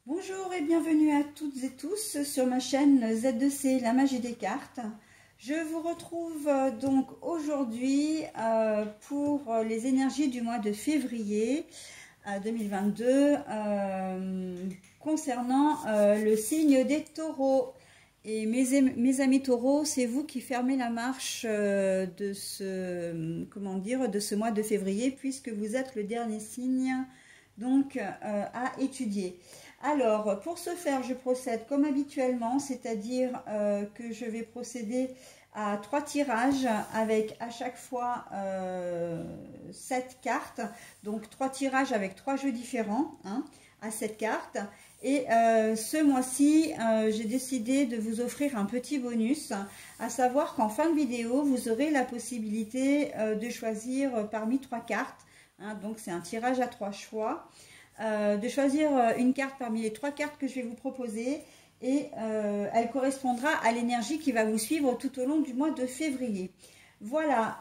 Bonjour et bienvenue à toutes et tous sur ma chaîne Z2C, la magie des cartes. Je vous retrouve donc aujourd'hui pour les énergies du mois de février 2022 concernant le signe des taureaux. Et mes amis taureaux, c'est vous qui fermez la marche de ce mois de février, puisque vous êtes le dernier signe donc à étudier. Alors, pour ce faire, je procède comme habituellement, c'est-à-dire que je vais procéder à 3 tirages avec à chaque fois 7 cartes. Donc 3 tirages avec 3 jeux différents à 7 cartes. Et ce mois-ci, j'ai décidé de vous offrir un petit bonus, à savoir qu'en fin de vidéo, vous aurez la possibilité de choisir parmi 3 cartes. Donc c'est un tirage à 3 choix. De choisir une carte parmi les 3 cartes que je vais vous proposer et elle correspondra à l'énergie qui va vous suivre tout au long du mois de février. Voilà,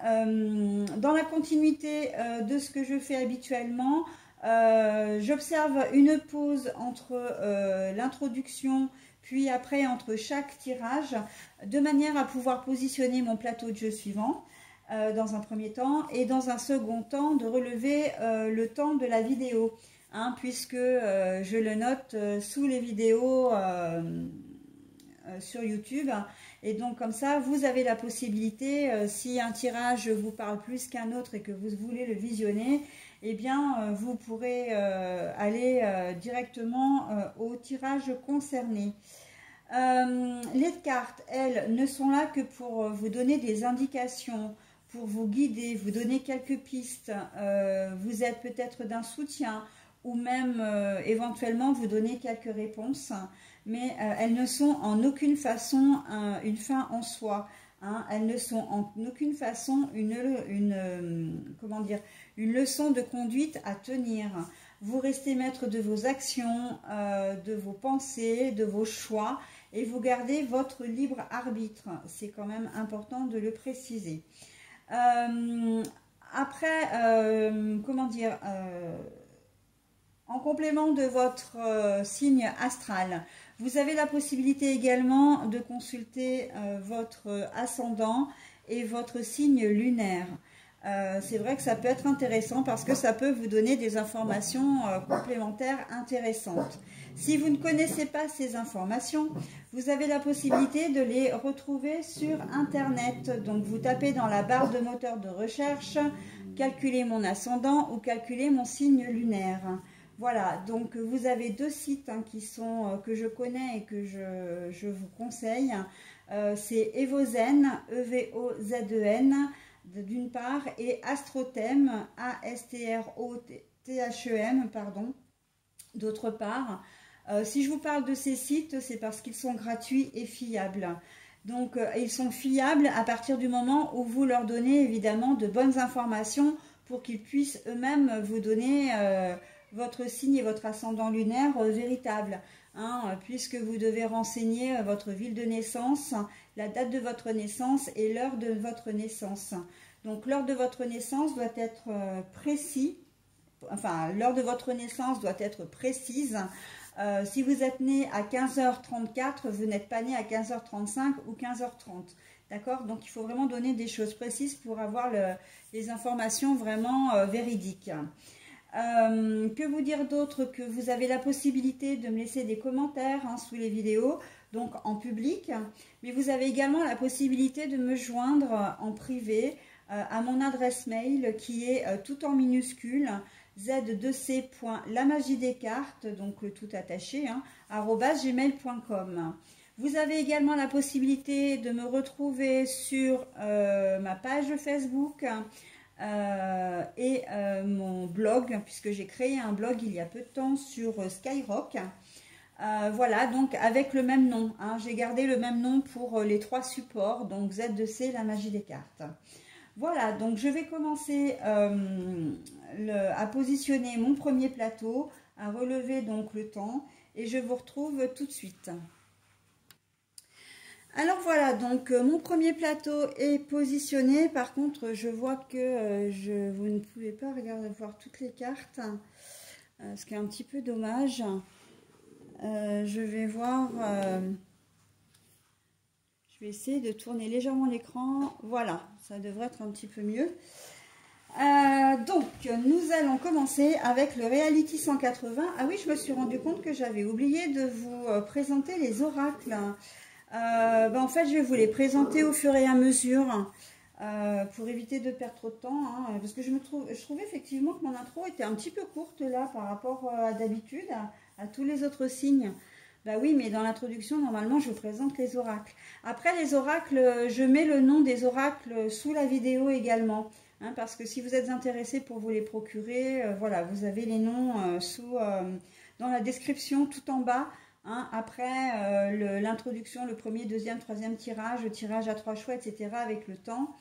dans la continuité de ce que je fais habituellement, j'observe une pause entre l'introduction puis après entre chaque tirage de manière à pouvoir positionner mon plateau de jeu suivant. Dans un premier temps et dans un second temps de relever le temps de la vidéo. Puisque je le note sous les vidéos sur YouTube. Et donc comme ça, vous avez la possibilité, si un tirage vous parle plus qu'un autre et que vous voulez le visionner, eh bien vous pourrez aller directement au tirage concerné. Les cartes, elles, ne sont là que pour vous donner des indications, pour vous guider, vous donner quelques pistes. Vous êtes peut-être d'un soutien, ou même éventuellement vous donner quelques réponses, mais elles ne sont en aucune façon une fin en soi. Elles ne sont en aucune façon une leçon de conduite à tenir. Vous restez maître de vos actions, de vos pensées, de vos choix, et vous gardez votre libre arbitre. C'est quand même important de le préciser. En complément de votre signe astral, vous avez la possibilité également de consulter votre ascendant et votre signe lunaire. C'est vrai que ça peut être intéressant parce que ça peut vous donner des informations complémentaires intéressantes. Si vous ne connaissez pas ces informations, vous avez la possibilité de les retrouver sur Internet. Donc vous tapez dans la barre de moteur de recherche « Calculer mon ascendant » ou « Calculer mon signe lunaire ». Voilà, donc vous avez 2 sites que je connais et que je vous conseille. C'est Evozen, E-V-O-Z-E-N, d'une part, et Astrothem, A-S-T-R-O-T-H-E-M, pardon, d'autre part. Si je vous parle de ces sites, c'est parce qu'ils sont gratuits et fiables. Donc, ils sont fiables à partir du moment où vous leur donnez évidemment de bonnes informations pour qu'ils puissent eux-mêmes vous donner votre signe et votre ascendant lunaire véritable. Puisque vous devez renseigner votre ville de naissance, la date de votre naissance et l'heure de votre naissance. Donc l'heure de votre naissance doit être précise. L'heure de votre naissance doit être précise. Si vous êtes né à 15h34, vous n'êtes pas né à 15h35 ou 15h30. D'accord? Donc il faut vraiment donner des choses précises pour avoir les informations vraiment véridiques. Que vous dire d'autre? Que vous avez la possibilité de me laisser des commentaires sous les vidéos, donc en public, mais vous avez également la possibilité de me joindre en privé à mon adresse mail qui est tout en minuscule z2c.lamagiedescartes, donc le tout attaché, @gmail.com. Vous avez également la possibilité de me retrouver sur ma page Facebook et mon blog, puisque j'ai créé un blog il y a peu de temps sur Skyrock. Voilà, donc avec le même nom. J'ai gardé le même nom pour les 3 supports, donc Z2C, la magie des cartes. Voilà, donc je vais commencer à positionner mon premier plateau, à relever donc le temps, et je vous retrouve tout de suite. Alors voilà, donc mon premier plateau est positionné. Par contre, je vois que vous ne pouvez pas voir toutes les cartes, ce qui est un petit peu dommage. Je vais voir... je vais essayer de tourner légèrement l'écran. Voilà, ça devrait être un petit peu mieux. Donc, nous allons commencer avec le Reality 180. Ah oui, je me suis rendu compte que j'avais oublié de vous présenter les oracles. En fait, je vais vous les présenter au fur et à mesure pour éviter de perdre trop de temps. Hein, parce que je trouvais effectivement que mon intro était un petit peu courte là par rapport à d'habitude, à tous les autres signes. Bah oui, mais dans l'introduction, normalement, je vous présente les oracles. Après, les oracles, je mets le nom des oracles sous la vidéo également. Hein, parce que si vous êtes intéressé pour vous les procurer, voilà, vous avez les noms dans la description tout en bas. Hein, après l'introduction, le premier, deuxième, troisième tirage, le tirage à 3 choix, etc. avec le temps.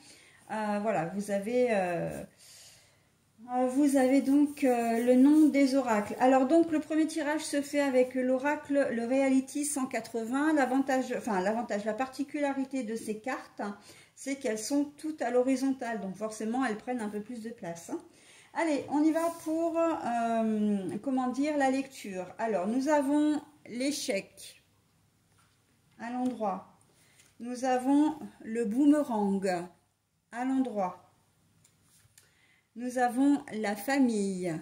Voilà, vous avez donc le nom des oracles. Alors donc le premier tirage se fait avec l'oracle, le Reality 180. La particularité de ces cartes, c'est qu'elles sont toutes à l'horizontale, donc forcément elles prennent un peu plus de place. Hein. Allez, on y va pour, comment dire, la lecture. Alors, nous avons l'échec à l'endroit. Nous avons le boomerang à l'endroit. Nous avons la famille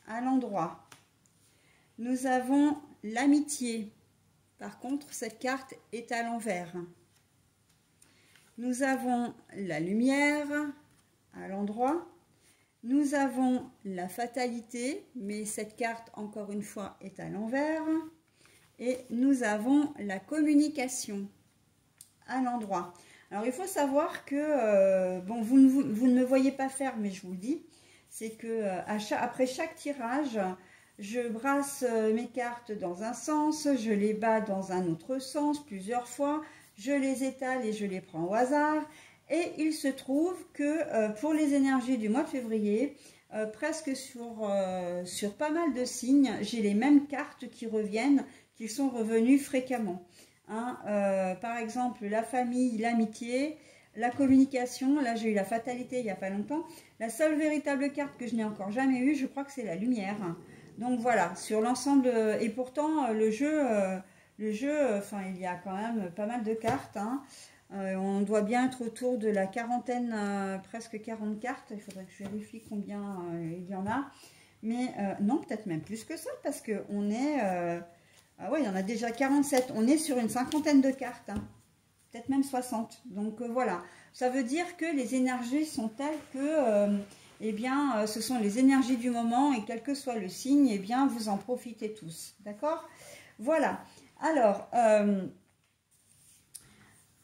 à l'endroit. Nous avons l'amitié. Par contre, cette carte est à l'envers. Nous avons la lumière à l'endroit. Nous avons la fatalité, mais cette carte, encore une fois, est à l'envers. Et nous avons la communication à l'endroit. Alors, il faut savoir que, bon, vous ne me voyez pas faire, mais je vous le dis, c'est que après chaque tirage, je brasse mes cartes dans un sens, je les bats dans un autre sens plusieurs fois, je les étale et je les prends au hasard. Et il se trouve que pour les énergies du mois de février, presque sur pas mal de signes, j'ai les mêmes cartes qui reviennent, qui sont revenues fréquemment. Hein, par exemple, la famille, l'amitié, la communication. Là, j'ai eu la fatalité il n'y a pas longtemps. La seule véritable carte que je n'ai encore jamais eue, je crois que c'est la lumière. Donc voilà, sur l'ensemble, et pourtant le jeu, enfin, il y a quand même pas mal de cartes. Hein. On doit bien être autour de la quarantaine, presque 40 cartes. Il faudrait que je vérifie combien il y en a. Mais non, peut-être même plus que ça, parce qu'on est... ah ouais, il y en a déjà 47. On est sur une cinquantaine de cartes. Hein. Peut-être même 60. Donc voilà, ça veut dire que les énergies sont telles que... eh bien, ce sont les énergies du moment. Et quel que soit le signe, eh bien, vous en profitez tous. D'accord? Voilà. Alors...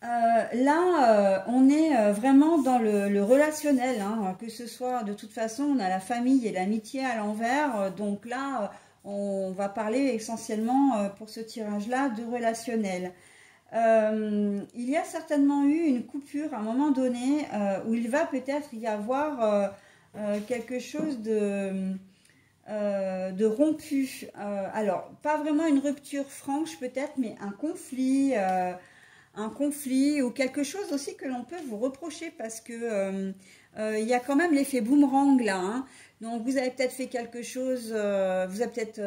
là, on est vraiment dans le relationnel, hein, que ce soit, de toute façon, on a la famille et l'amitié à l'envers, donc là, on va parler essentiellement, pour ce tirage-là, de relationnel. Il y a certainement eu une coupure à un moment donné, où il va peut-être y avoir quelque chose de rompu. Alors, pas vraiment une rupture franche peut-être, mais un conflit ou quelque chose aussi que l'on peut vous reprocher parce que il y a quand même l'effet boomerang là. Hein. Donc vous avez peut-être fait quelque chose, vous avez peut-être,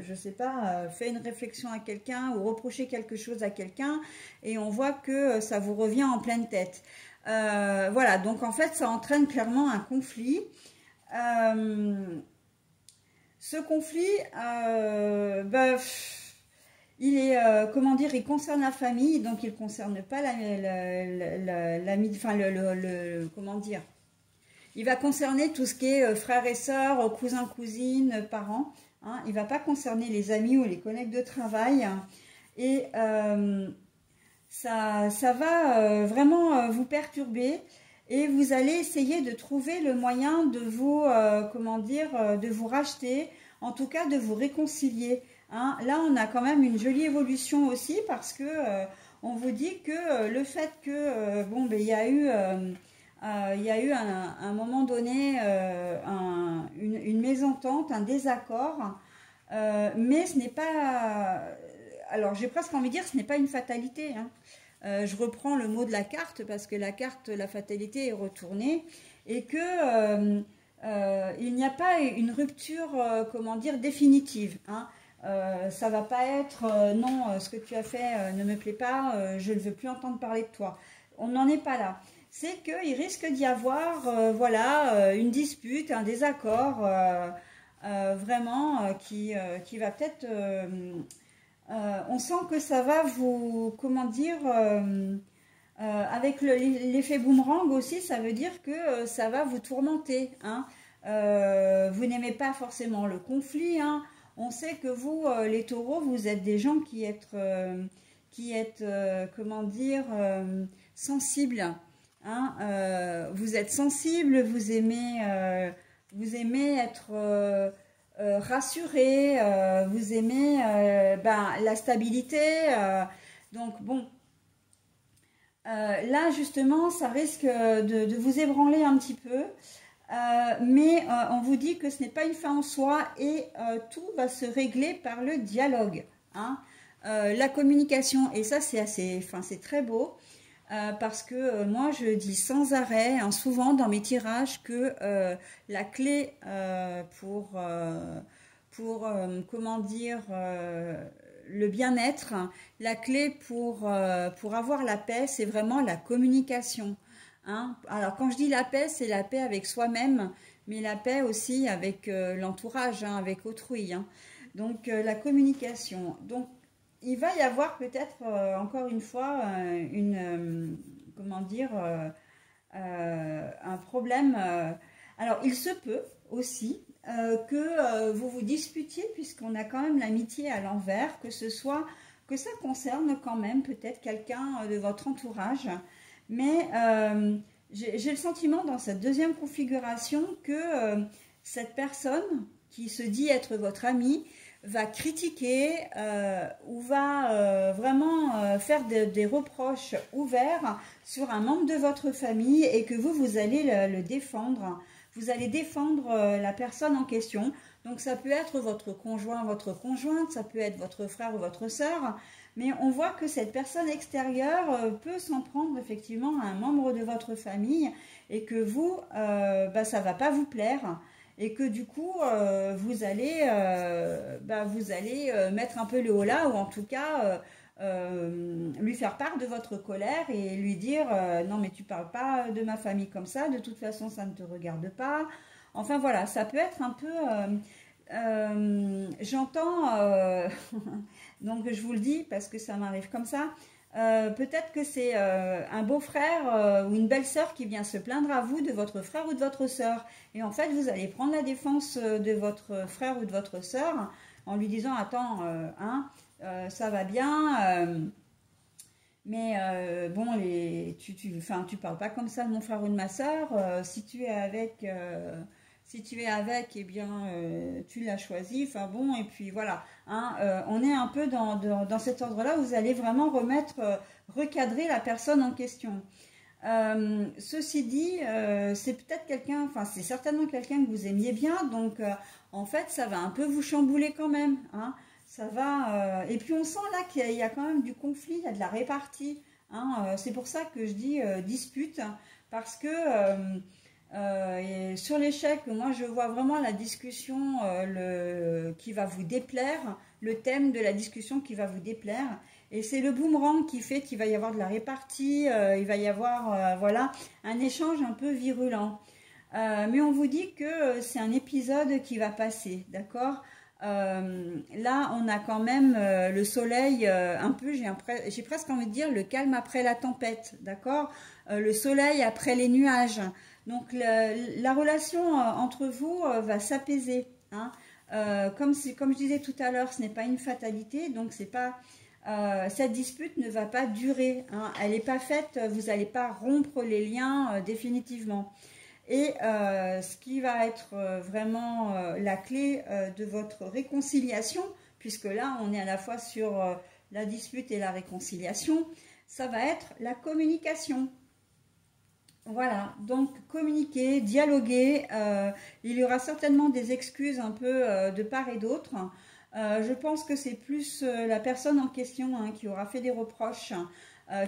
je sais pas, fait une réflexion à quelqu'un ou reproché quelque chose à quelqu'un et on voit que ça vous revient en pleine tête. Voilà, donc en fait ça entraîne clairement un conflit. Ce conflit, il est, comment dire, il concerne la famille, donc il ne concerne pas comment dire, il va concerner tout ce qui est frères et sœurs, cousins, cousines, parents, hein, il ne va pas concerner les amis ou les collègues de travail, et ça va vraiment vous perturber, et vous allez essayer de trouver le moyen de vous, comment dire, de vous racheter, en tout cas de vous réconcilier. Hein, là, on a quand même une jolie évolution aussi parce que on vous dit que le fait que bon, ben, il y a eu un moment donné une mésentente, un désaccord, mais ce n'est pas. Alors, j'ai presque envie de dire, ce n'est pas une fatalité. Hein. Je reprends le mot de la carte parce que la carte, la fatalité est retournée et que il n'y a pas une rupture, comment dire, définitive. Hein. Ça va pas être non, ce que tu as fait ne me plaît pas, je ne veux plus entendre parler de toi. On n'en est pas là. C'est qu'il risque d'y avoir voilà, une dispute, un désaccord vraiment qui va peut-être... on sent que ça va vous, comment dire, avec l'effet boomerang aussi, ça veut dire que ça va vous tourmenter. Hein. Vous n'aimez pas forcément le conflit. Hein. On sait que vous, les taureaux, vous êtes des gens qui êtes comment dire, sensibles. Hein. Vous êtes sensibles, vous aimez être rassuré, vous aimez ben, la stabilité. Donc bon, là justement, ça risque de vous ébranler un petit peu. Mais on vous dit que ce n'est pas une fin en soi et tout va se régler par le dialogue. Hein. La communication, et ça c'est assez, enfin c'est très beau, parce que moi je dis sans arrêt, hein, souvent dans mes tirages, que la clé pour comment dire, le bien-être, la clé pour avoir la paix, c'est vraiment la communication. Hein. Alors quand je dis la paix, c'est la paix avec soi-même, mais la paix aussi avec l'entourage, hein, avec autrui. Hein. Donc la communication. Donc il va y avoir peut-être encore une fois comment dire, un problème. Alors il se peut aussi que vous vous disputiez, puisqu'on a quand même l'amitié à l'envers, que ça concerne quand même peut-être quelqu'un de votre entourage. Mais j'ai le sentiment dans cette deuxième configuration que cette personne qui se dit être votre ami va critiquer ou va vraiment faire des reproches ouverts sur un membre de votre famille et que vous allez le défendre. Vous allez défendre la personne en question. Donc ça peut être votre conjoint, votre conjointe, ça peut être votre frère ou votre sœur. Mais on voit que cette personne extérieure peut s'en prendre effectivement à un membre de votre famille et que vous, bah, ça ne va pas vous plaire. Et que du coup, vous allez mettre un peu le holà ou en tout cas lui faire part de votre colère et lui dire non mais tu parles pas de ma famille comme ça, de toute façon ça ne te regarde pas. Enfin voilà, ça peut être un peu... j'entends, donc je vous le dis parce que ça m'arrive comme ça, peut-être que c'est un beau-frère ou une belle-sœur qui vient se plaindre à vous de votre frère ou de votre sœur. Et en fait, vous allez prendre la défense de votre frère ou de votre sœur en lui disant « Attends, hein, ça va bien, mais bon, tu parles pas comme ça de mon frère ou de ma sœur. Si tu es avec... eh bien, tu l'as choisi. Enfin bon, et puis voilà. Hein, on est un peu dans cet ordre-là où vous allez vraiment recadrer la personne en question. Ceci dit, c'est peut-être quelqu'un, enfin c'est certainement quelqu'un que vous aimiez bien, donc en fait ça va un peu vous chambouler quand même. Hein, ça va. Et puis on sent là qu'il y a quand même du conflit, il y a de la répartie. Hein, c'est pour ça que je dis dispute, parce que et sur l'échec, moi je vois vraiment la discussion qui va vous déplaire, le thème de la discussion qui va vous déplaire. Et c'est le boomerang qui fait qu'il va y avoir de la répartie, il va y avoir voilà, un échange un peu virulent. Mais on vous dit que c'est un épisode qui va passer, d'accord? Là, on a quand même le soleil un peu, j'ai presque envie de dire le calme après la tempête, d'accord? Le soleil après les nuages. Donc la relation entre vous va s'apaiser. Hein. Comme je disais tout à l'heure, ce n'est pas une fatalité, donc c'est pas cette dispute ne va pas durer. Hein. Elle n'est pas faite, vous n'allez pas rompre les liens définitivement. Et ce qui va être vraiment la clé de votre réconciliation, puisque là on est à la fois sur la dispute et la réconciliation, ça va être la communication. Voilà, donc communiquer, dialoguer, il y aura certainement des excuses un peu de part et d'autre. Je pense que c'est plus la personne en question hein, qui aura fait des reproches,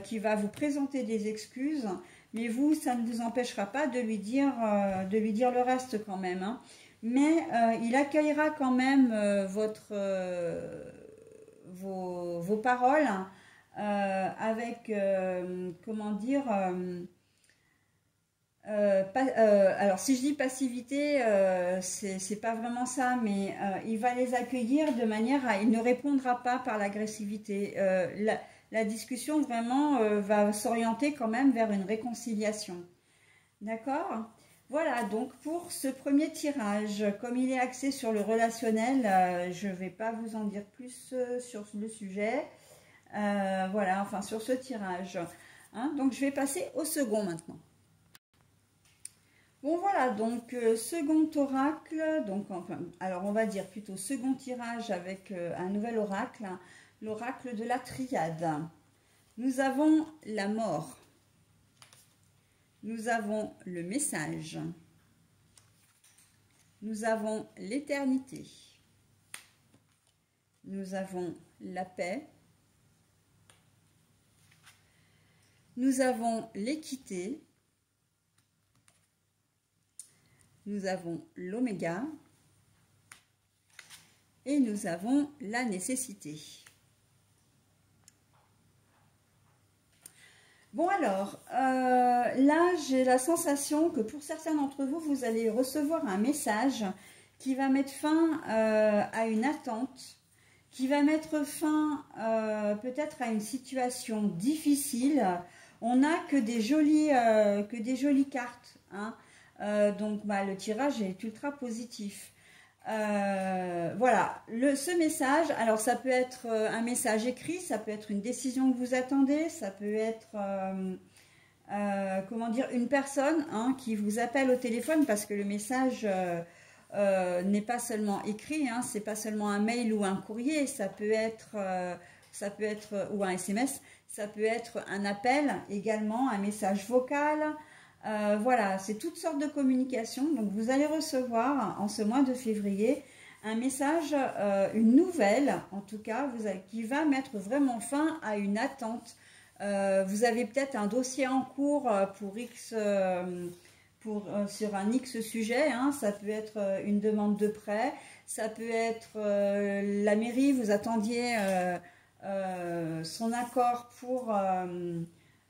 qui va vous présenter des excuses, mais vous, ça ne vous empêchera pas de lui dire le reste quand même. Hein. mais il accueillera quand même vos paroles avec, comment dire, alors si je dis passivité, c'est pas vraiment ça, mais il va les accueillir de manière à, il ne répondra pas par l'agressivité. La discussion vraiment va s'orienter quand même vers une réconciliation. D'accord? Voilà, donc pour ce premier tirage, comme il est axé sur le relationnel, je ne vais pas vous en dire plus sur le sujet. Voilà, enfin sur ce tirage. Hein, donc je vais passer au second maintenant. Bon voilà, donc second oracle, donc enfin, alors on va dire plutôt second tirage avec un nouvel oracle, hein, l'oracle de la triade. Nous avons la mort. Nous avons le message. Nous avons l'éternité. Nous avons la paix. Nous avons l'équité. Nous avons l'oméga. Et nous avons la nécessité. Bon alors, là j'ai la sensation que pour certains d'entre vous, vous allez recevoir un message qui va mettre fin à une attente, qui va mettre fin peut-être à une situation difficile. On n'a que des jolies cartes, hein. Donc bah, le tirage est ultra positif. Voilà, ce message, alors ça peut être un message écrit, ça peut être une décision que vous attendez, ça peut être comment dire, une personne, hein, qui vous appelle au téléphone, parce que le message n'est pas seulement écrit, hein, c'est pas seulement un mail ou un courrier, ça peut être ou un SMS, ça peut être un appel également, un message vocal. Voilà, c'est toutes sortes de communications. Donc, vous allez recevoir en ce mois de février un message, une nouvelle, en tout cas, qui va mettre vraiment fin à une attente. Vous avez peut-être un dossier en cours pour X, sur un X sujet, hein. Ça peut être une demande de prêt, ça peut être la mairie, vous attendiez son accord pour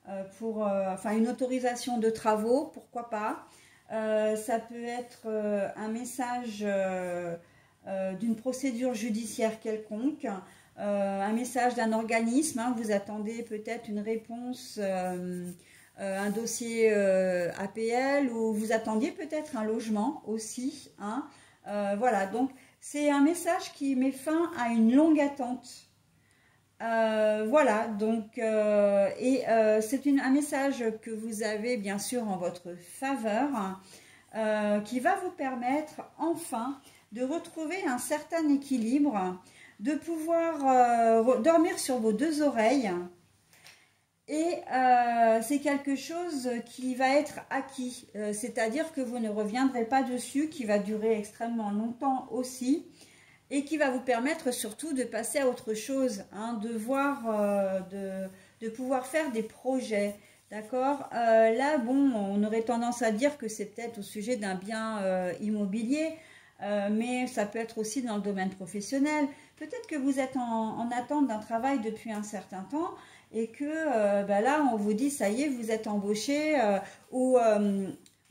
enfin une autorisation de travaux, pourquoi pas. Ça peut être un message d'une procédure judiciaire quelconque, un message d'un organisme, hein, vous attendez peut-être une réponse, un dossier APL, ou vous attendiez peut-être un logement aussi, hein. Voilà, donc c'est un message qui met fin à une longue attente. Voilà, donc c'est un message que vous avez bien sûr en votre faveur, qui va vous permettre enfin de retrouver un certain équilibre, de pouvoir dormir sur vos deux oreilles, et c'est quelque chose qui va être acquis, c'est-à-dire que vous ne reviendrez pas dessus, qui va durer extrêmement longtemps aussi, et qui va vous permettre surtout de passer à autre chose, hein, de voir, de pouvoir faire des projets, d'accord. Là, bon, on aurait tendance à dire que c'est peut-être au sujet d'un bien immobilier, mais ça peut être aussi dans le domaine professionnel. Peut-être que vous êtes en attente d'un travail depuis un certain temps, et que bah là, on vous dit, ça y est, vous êtes embauché, ou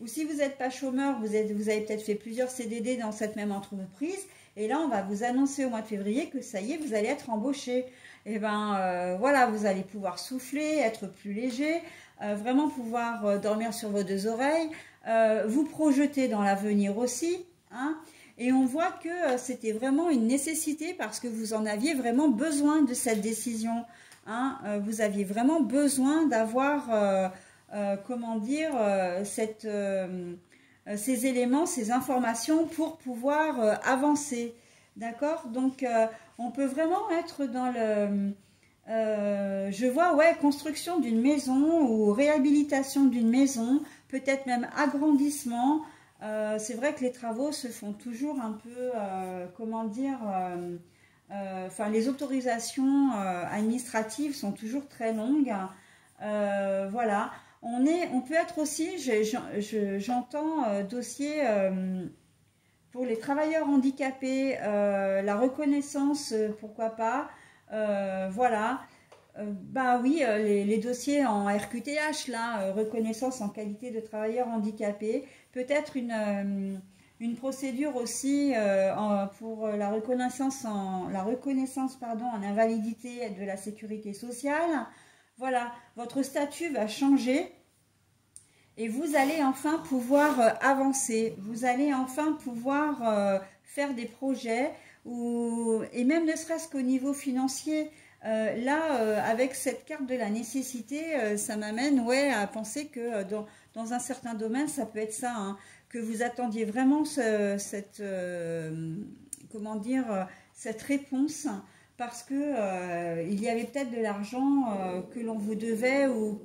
si vous n'êtes pas chômeur, vous avez peut-être fait plusieurs CDD dans cette même entreprise. Et là, on va vous annoncer au mois de février que ça y est, vous allez être embauché. Et bien, voilà, vous allez pouvoir souffler, être plus léger, vraiment pouvoir dormir sur vos deux oreilles, vous projeter dans l'avenir aussi, hein. Et on voit que c'était vraiment une nécessité, parce que vous en aviez vraiment besoin de cette décision, hein. Vous aviez vraiment besoin d'avoir, comment dire, ces éléments, ces informations pour pouvoir avancer, d'accord. Donc on peut vraiment être dans le je vois, ouais, construction d'une maison ou réhabilitation d'une maison, peut-être même agrandissement. C'est vrai que les travaux se font toujours un peu, comment dire, enfin les autorisations administratives sont toujours très longues, voilà. On peut être aussi, j'entends dossier Pour les travailleurs handicapés, la reconnaissance, pourquoi pas. Voilà. Bah oui, les dossiers en RQTH, là, reconnaissance en qualité de travailleur handicapé. Peut-être une procédure aussi pour la reconnaissance en invalidité de la sécurité sociale. Voilà, votre statut va changer et vous allez enfin pouvoir avancer. Vous allez enfin pouvoir faire des projets et même ne serait-ce qu'au niveau financier. Avec cette carte de la nécessité, ça m'amène à penser que dans un certain domaine, ça peut être ça, hein, que vous attendiez vraiment comment dire, cette réponse parce que il y avait peut-être de l'argent que l'on vous devait ou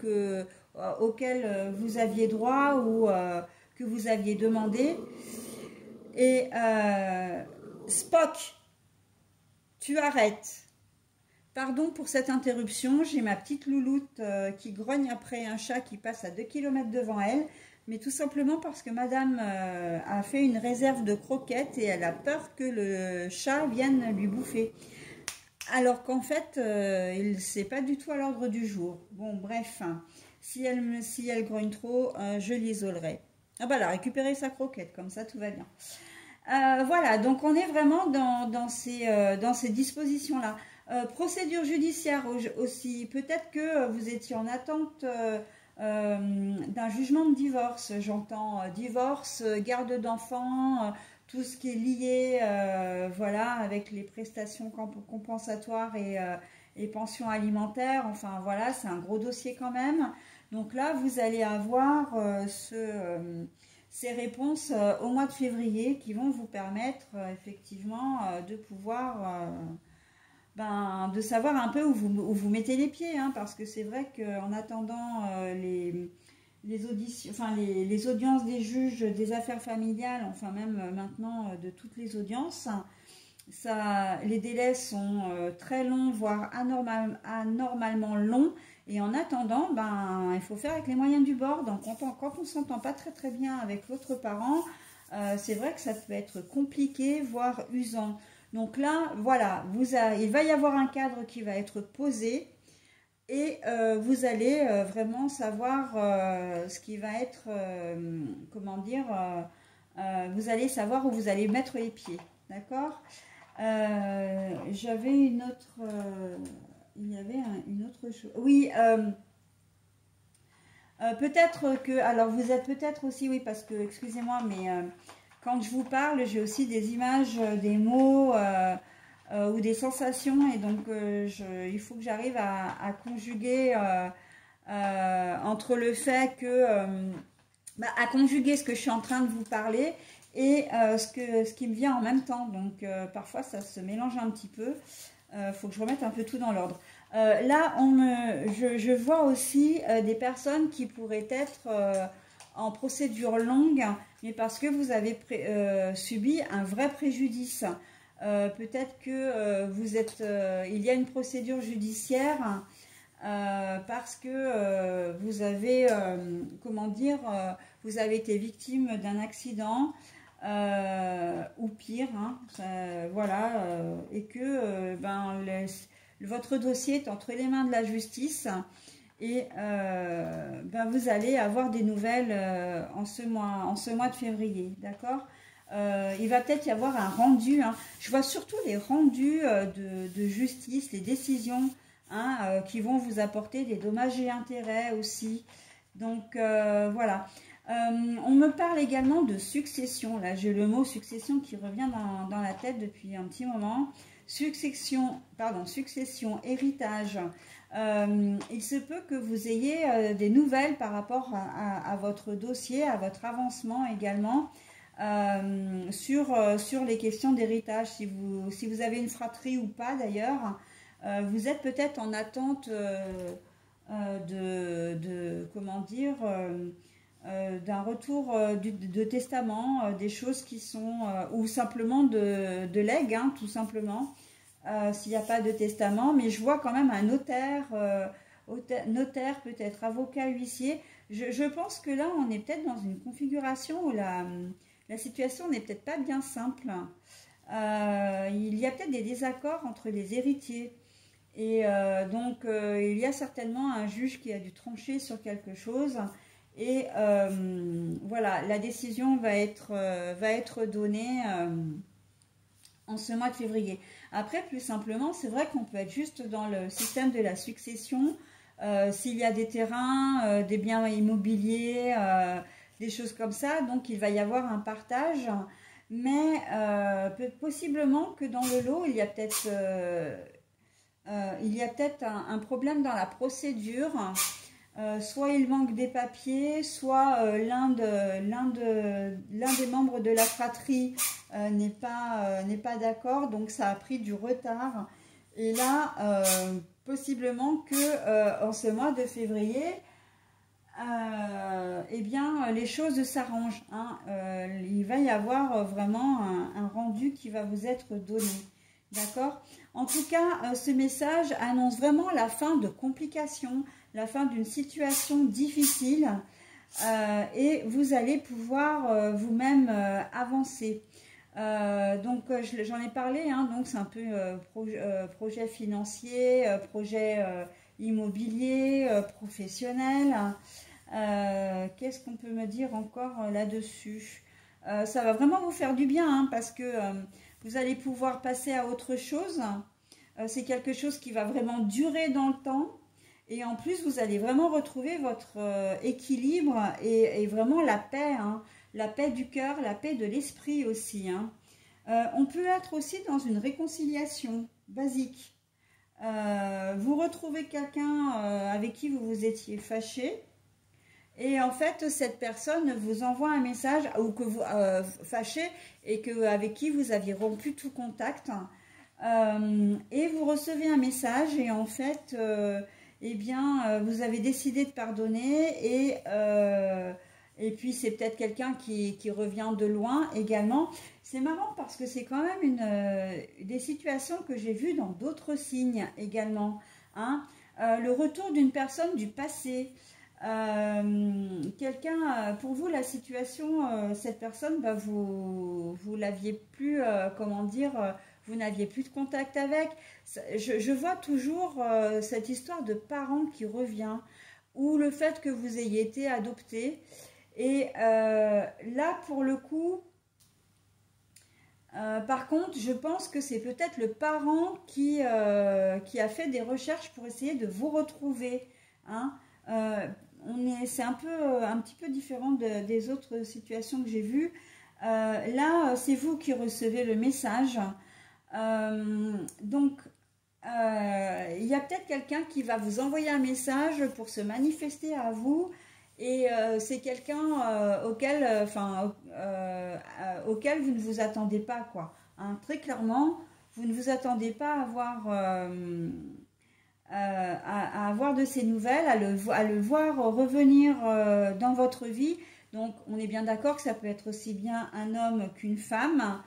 auquel vous aviez droit ou que vous aviez demandé. Et Spock, tu arrêtes. Pardon pour cette interruption, j'ai ma petite louloute qui grogne après un chat qui passe à 2 km devant elle, mais tout simplement parce que madame a fait une réserve de croquettes et elle a peur que le chat vienne lui bouffer. Alors qu'en fait, c'est pas du tout à l'ordre du jour. Bon, bref, hein, si elle grogne trop, je l'isolerai. Ah bah, elle a récupéré sa croquette, comme ça tout va bien. Voilà, donc on est vraiment dans ces dispositions-là. Procédure judiciaire aussi, peut-être que vous étiez en attente d'un jugement de divorce, j'entends divorce, garde d'enfants, tout ce qui est lié voilà, avec les prestations compensatoires et pensions alimentaires, enfin voilà, c'est un gros dossier quand même. Donc là, vous allez avoir ces réponses au mois de février qui vont vous permettre effectivement de pouvoir de savoir un peu où vous mettez les pieds, hein, parce que c'est vrai qu'en attendant les auditions, enfin les audiences des juges des affaires familiales, enfin même maintenant de toutes les audiences, les délais sont très longs, voire anormalement longs. Et en attendant, il faut faire avec les moyens du bord. Donc quand on ne s'entend pas très très bien avec l'autre parent, c'est vrai que ça peut être compliqué, voire usant. Donc là, voilà, il va y avoir un cadre qui va être posé et vous allez vraiment savoir ce qui va être, comment dire, vous allez savoir où vous allez mettre les pieds, d'accord? J'avais une autre, il y avait une autre chose, oui, peut-être que, alors vous êtes peut-être aussi, oui, parce que, excusez-moi, mais quand je vous parle, j'ai aussi des images, des mots ou des sensations, et donc il faut que j'arrive à conjuguer entre le fait que, à conjuguer ce que je suis en train de vous parler et ce qui me vient en même temps. Donc parfois ça se mélange un petit peu. Faut que je remette un peu tout dans l'ordre. Là, je vois aussi des personnes qui pourraient être en procédure longue, mais parce que vous avez subi un vrai préjudice. Peut-être que il y a une procédure judiciaire parce que vous avez, comment dire, vous avez été victime d'un accident ou pire, hein, voilà, et que votre dossier est entre les mains de la justice et vous allez avoir des nouvelles en ce mois de février, d'accord? Il va peut-être y avoir un rendu, hein. Je vois surtout les rendus de justice, les décisions, hein, qui vont vous apporter des dommages et intérêts aussi. Donc voilà. On me parle également de succession. Là, j'ai le mot succession qui revient dans la tête depuis un petit moment. Succession, héritage. Il se peut que vous ayez des nouvelles par rapport à votre dossier, à votre avancement également, sur les questions d'héritage. Si vous avez une fratrie ou pas d'ailleurs, vous êtes peut-être en attente comment dire, d'un retour de testament, des choses qui sont, ou simplement de legs, hein, tout simplement, s'il n'y a pas de testament. Mais je vois quand même un notaire, notaire peut-être, avocat, huissier. Je pense que là, on est peut-être dans une configuration où la situation n'est peut-être pas bien simple. Il y a peut-être des désaccords entre les héritiers. Et donc, il y a certainement un juge qui a dû trancher sur quelque chose. Et voilà, la décision va être donnée en ce mois de février. Après, plus simplement, c'est vrai qu'on peut être juste dans le système de la succession. S'il y a des terrains, des biens immobiliers, des choses comme ça, donc il va y avoir un partage. Mais possiblement que dans le lot, il y a peut-être un problème dans la procédure. Soit il manque des papiers, soit l'un des membres de la fratrie n'est pas d'accord, donc ça a pris du retard. Et là, possiblement que en ce mois de février, eh bien, les choses s'arrangent. Hein. Il va y avoir vraiment un rendu qui va vous être donné. D'accord? En tout cas, ce message annonce vraiment la fin de complications, la fin d'une situation difficile et vous allez pouvoir vous-même avancer. Donc, j'en ai parlé, hein, donc c'est un peu projet financier, projet immobilier, professionnel. Qu'est-ce qu'on peut me dire encore là-dessus? Ça va vraiment vous faire du bien, hein, parce que vous allez pouvoir passer à autre chose. C'est quelque chose qui va vraiment durer dans le temps. Et en plus, vous allez vraiment retrouver votre équilibre et vraiment la paix, hein, la paix du cœur, la paix de l'esprit aussi. Hein. On peut être aussi dans une réconciliation basique. Vous retrouvez quelqu'un avec qui vous vous étiez fâché. Et en fait, cette personne vous envoie un message ou que vous fâché et avec qui vous aviez rompu tout contact. Et vous recevez un message et en fait, eh bien, vous avez décidé de pardonner et puis c'est peut-être quelqu'un qui revient de loin également. C'est marrant parce que c'est quand même des situations que j'ai vues dans d'autres signes également. Hein. Le retour d'une personne du passé. Quelqu'un, pour vous, la situation, cette personne, bah, vous l'aviez plus, comment dire, vous n'aviez plus de contact avec. Je vois toujours cette histoire de parents qui revient, ou le fait que vous ayez été adopté. Et là, pour le coup, par contre, je pense que c'est peut-être le parent qui a fait des recherches pour essayer de vous retrouver. Hein. C'est un petit peu différent des autres situations que j'ai vues. Là, c'est vous qui recevez le message. Donc, il y a peut-être quelqu'un qui va vous envoyer un message pour se manifester à vous. Et c'est quelqu'un auquel vous ne vous attendez pas, quoi. Hein, très clairement, vous ne vous attendez pas à avoir de ces nouvelles, à le voir revenir dans votre vie. Donc, on est bien d'accord que ça peut être aussi bien un homme qu'une femme.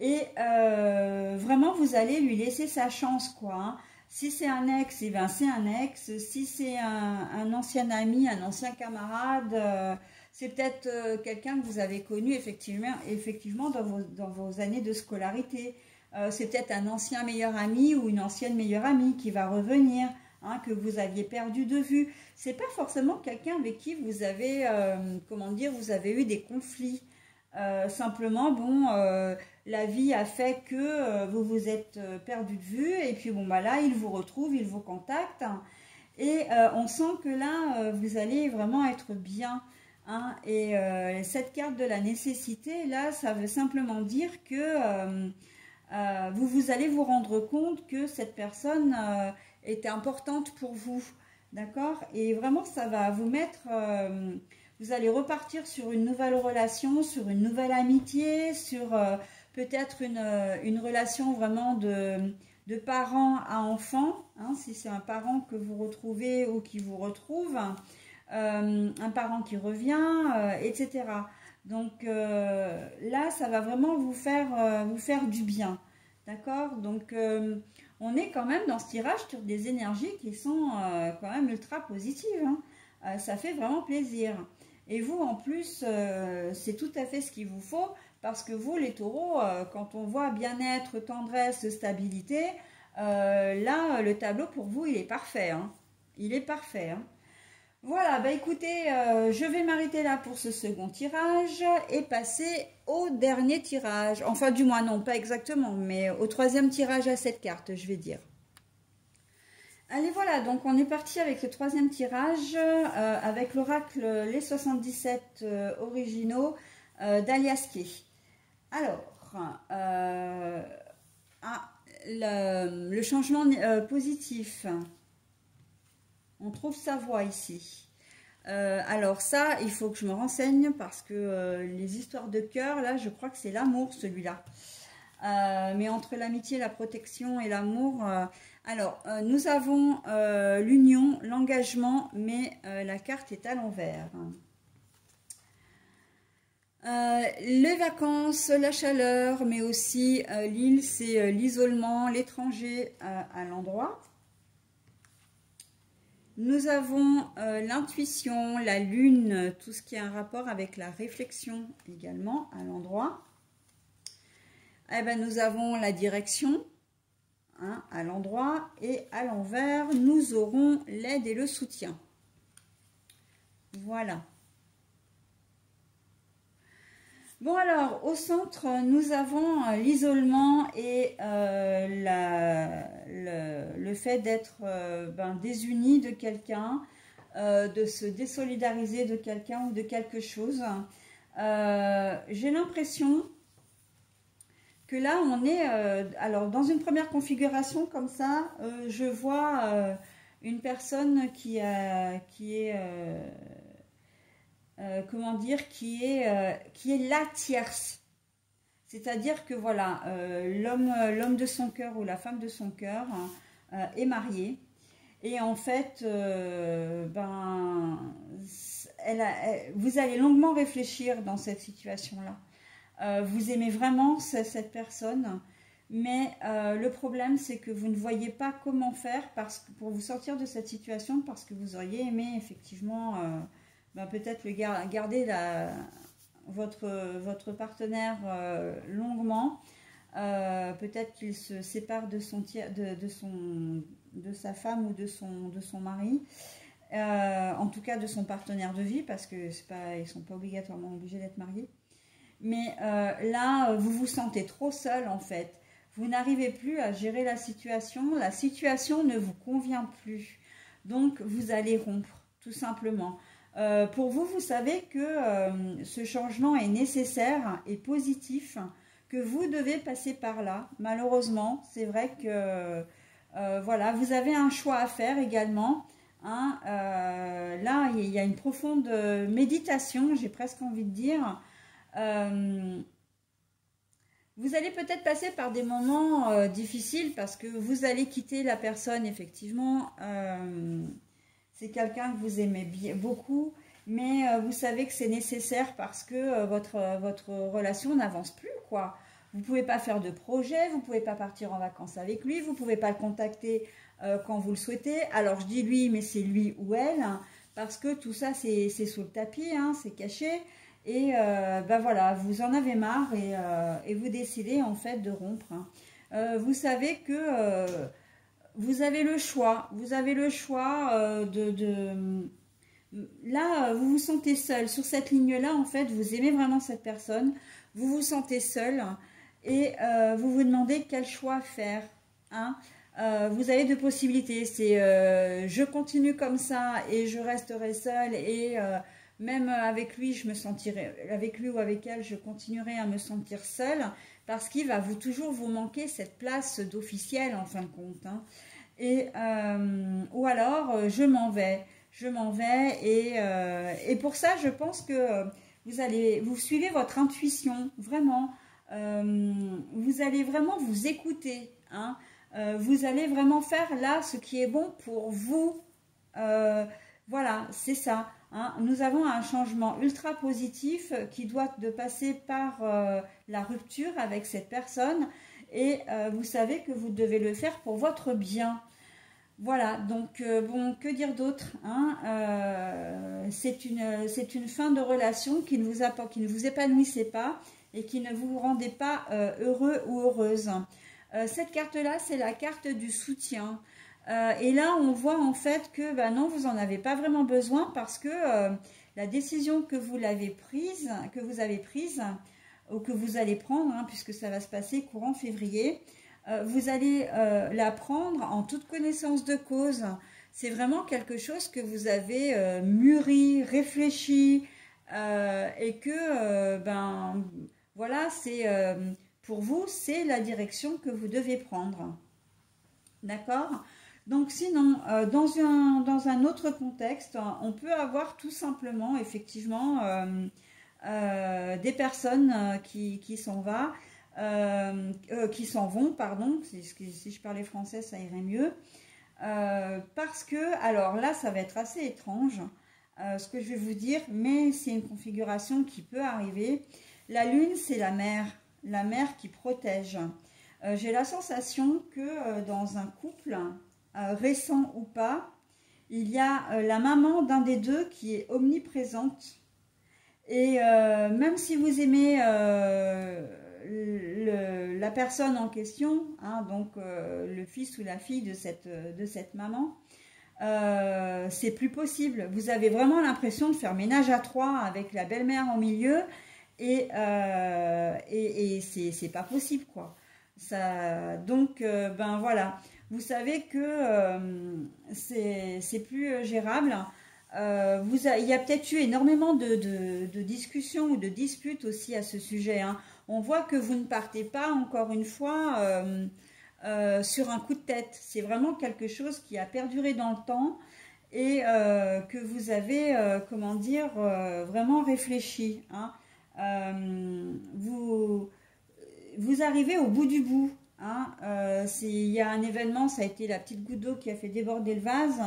Et vraiment, vous allez lui laisser sa chance, quoi. Hein. Si c'est un ex, eh ben, c'est un ex. Si c'est un ancien ami, un ancien camarade, c'est peut-être quelqu'un que vous avez connu effectivement dans vos années de scolarité. C'est peut-être un ancien meilleur ami ou une ancienne meilleure amie qui va revenir, hein, que vous aviez perdu de vue. C'est pas forcément quelqu'un avec qui vous avez, vous avez eu des conflits. Simplement, bon, la vie a fait que vous vous êtes perdu de vue et puis bon, bah là, il vous retrouve, il vous contacte et on sent que là, vous allez vraiment être bien. Hein, et cette carte de la nécessité, là, ça veut simplement dire que vous allez vous rendre compte que cette personne était importante pour vous, d'accord? Et vraiment, ça va vous mettre, vous allez repartir sur une nouvelle relation, sur une nouvelle amitié, sur peut-être une relation vraiment de parent à enfant, hein, si c'est un parent que vous retrouvez ou qui vous retrouve, un parent qui revient, etc. Donc là, ça va vraiment vous faire du bien. D'accord? Donc, on est quand même dans ce tirage sur des énergies qui sont quand même ultra positives. Hein. Ça fait vraiment plaisir. Et vous, en plus, c'est tout à fait ce qu'il vous faut, parce que vous, les taureaux, quand on voit bien-être, tendresse, stabilité, là, le tableau pour vous, il est parfait, hein. Il est parfait, hein. Voilà, bah écoutez, je vais m'arrêter là pour ce second tirage et passer au dernier tirage. Enfin, du moins, non, pas exactement, mais au troisième tirage à cette carte, je vais dire. Allez, voilà, donc on est parti avec le troisième tirage, avec l'oracle Les 77 originaux d'Aliaské. Alors, le changement positif, on trouve sa voie ici. Alors ça, il faut que je me renseigne parce que les histoires de cœur, là, je crois que c'est l'amour, celui-là. Mais entre l'amitié, la protection et l'amour... alors, nous avons l'union, l'engagement, mais la carte est à l'envers. Les vacances, la chaleur, mais aussi l'île, c'est l'isolement, l'étranger à l'endroit. Nous avons l'intuition, la lune, tout ce qui a un rapport avec la réflexion également à l'endroit. Eh ben, nous avons la direction. Hein, à l'endroit, et à l'envers nous aurons l'aide et le soutien. Voilà. Bon, alors au centre nous avons l'isolement et le fait d'être désuni de quelqu'un, de se désolidariser de quelqu'un ou de quelque chose. J'ai l'impression que là on est, alors dans une première configuration comme ça, je vois une personne qui est comment dire, qui est la tierce. C'est-à-dire que voilà, l'homme de son cœur ou la femme de son cœur est marié. Et en fait, vous allez longuement réfléchir dans cette situation-là. Vous aimez vraiment cette personne, mais le problème c'est que vous ne voyez pas comment faire pour vous sortir de cette situation, parce que vous auriez aimé effectivement peut-être garder votre partenaire longuement. Peut-être qu'il se sépare de sa femme ou de son mari, en tout cas de son partenaire de vie, parce que ils ne sont pas obligatoirement obligés d'être mariés. Mais là, vous vous sentez trop seul en fait. Vous n'arrivez plus à gérer la situation ne vous convient plus. Donc, vous allez rompre, tout simplement. Pour vous, vous savez que ce changement est nécessaire et positif, que vous devez passer par là. Malheureusement, c'est vrai que voilà, vous avez un choix à faire également. Hein. Là, il y a une profonde méditation, j'ai presque envie de dire. Vous allez peut-être passer par des moments difficiles parce que vous allez quitter la personne, effectivement. C'est quelqu'un que vous aimez beaucoup, mais vous savez que c'est nécessaire parce que votre relation n'avance plus, quoi. Vous ne pouvez pas faire de projet, vous ne pouvez pas partir en vacances avec lui, vous ne pouvez pas le contacter quand vous le souhaitez. Alors je dis lui, mais c'est lui ou elle, hein, parce que tout ça c'est sous le tapis, hein, c'est caché. Et voilà, vous en avez marre et vous décidez en fait de rompre. Hein. Vous savez que vous avez le choix. Vous avez le choix là, vous vous sentez seul. Sur cette ligne-là, en fait, vous aimez vraiment cette personne. Vous vous sentez seul et vous vous demandez quel choix faire. Hein. Vous avez deux possibilités. C'est je continue comme ça et je resterai seule et... même avec lui, avec lui ou avec elle, je continuerai à me sentir seule parce qu'il va toujours vous manquer cette place d'officiel en fin de compte. Hein. Et, ou alors, je m'en vais et pour ça, je pense que vous suivez votre intuition, vraiment. Vous allez vraiment vous écouter. Hein. Vous allez vraiment faire là ce qui est bon pour vous. Voilà, c'est ça. Hein. Nous avons un changement ultra positif qui doit passer par la rupture avec cette personne et vous savez que vous devez le faire pour votre bien. Voilà, donc bon, que dire d'autre, hein, c'est une fin de relation qui ne qui ne vous épanouissait pas et qui ne vous rendait pas heureux ou heureuse. Cette carte-là, c'est la carte du soutien. Et là, on voit en fait que bah non, vous n'en avez pas vraiment besoin parce que la décision que vous avez prise, ou que vous allez prendre, hein, puisque ça va se passer courant février, vous allez la prendre en toute connaissance de cause. C'est vraiment quelque chose que vous avez mûri, réfléchi, et que, ben, voilà, c'est pour vous, c'est la direction que vous devez prendre. D'accord? Donc sinon, dans un autre contexte, on peut avoir tout simplement, effectivement, des personnes qui s'en va, qui s'en vont, pardon, si je parlais français, ça irait mieux. Parce que, alors là, ça va être assez étrange, ce que je vais vous dire, mais c'est une configuration qui peut arriver. La lune, c'est la mère qui protège. J'ai la sensation que dans un couple, récent ou pas, il y a la maman d'un des deux qui est omniprésente. Et même si vous aimez la personne en question, hein, donc le fils ou la fille de cette maman, c'est plus possible. Vous avez vraiment l'impression de faire ménage à trois avec la belle-mère au milieu et c'est pas possible, quoi. Ça, donc, ben voilà, vous savez que c'est plus gérable. Il y a peut-être eu énormément de discussions ou de disputes aussi à ce sujet, hein. On voit que vous ne partez pas, encore une fois, sur un coup de tête. C'est vraiment quelque chose qui a perduré dans le temps et que vous avez, comment dire, vraiment réfléchi, hein. Vous arrivez au bout du bout, hein. Il y a un événement, ça a été la petite goutte d'eau qui a fait déborder le vase.